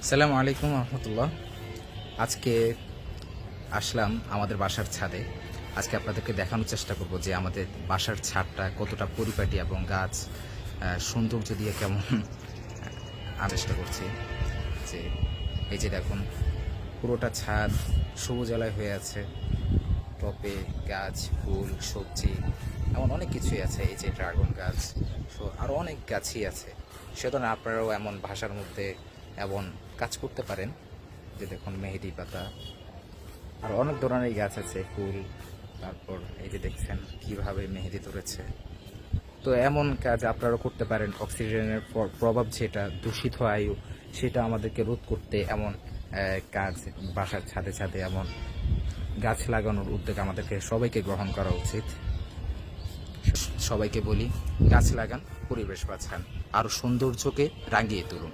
আসসালামু আলাইকুম রহমতুল্লাহ। আজকে আসলাম আমাদের বাসার ছাদে। আজকে আপনাদেরকে দেখানোর চেষ্টা করব যে আমাদের বাসার ছাদটা কতটা পরিপাটি এবং গাছ সৌন্দর্য দিয়ে কেমন চেষ্টা করছি। যে এই যে দেখুন, পুরোটা ছাদ সবুজ আলায় হয়ে আছে, টবে গাছ, ফুল, সবজি, এমন অনেক কিছুই আছে। এই যে ড্রাগন গাছ, আরও অনেক গাছই আছে। সেজন্য আপনারাও এমন ভাষার মধ্যে এমন কাজ করতে পারেন। যে দেখুন, মেহেদি পাতা, আর অনেক ধরনের গাছ আছে, ফুল। তারপর এই যে দেখছেন কিভাবে মেহেদি ধরেছে। তো এমন কাজ আপনারাও করতে পারেন। অক্সিজেনের প্রভাব যেটা দূষিত আয়ু, সেটা আমাদেরকে রোধ করতে এমন কাজ বাসার ছাদে ছাদে এমন গাছ লাগানোর উদ্যোগ আমাদেরকে সবাইকে গ্রহণ করা উচিত। সবাইকে বলি, গাছ লাগান, পরিবেশ বাঁচান, আরও সৌন্দর্যকে রাঙিয়ে তুলুন।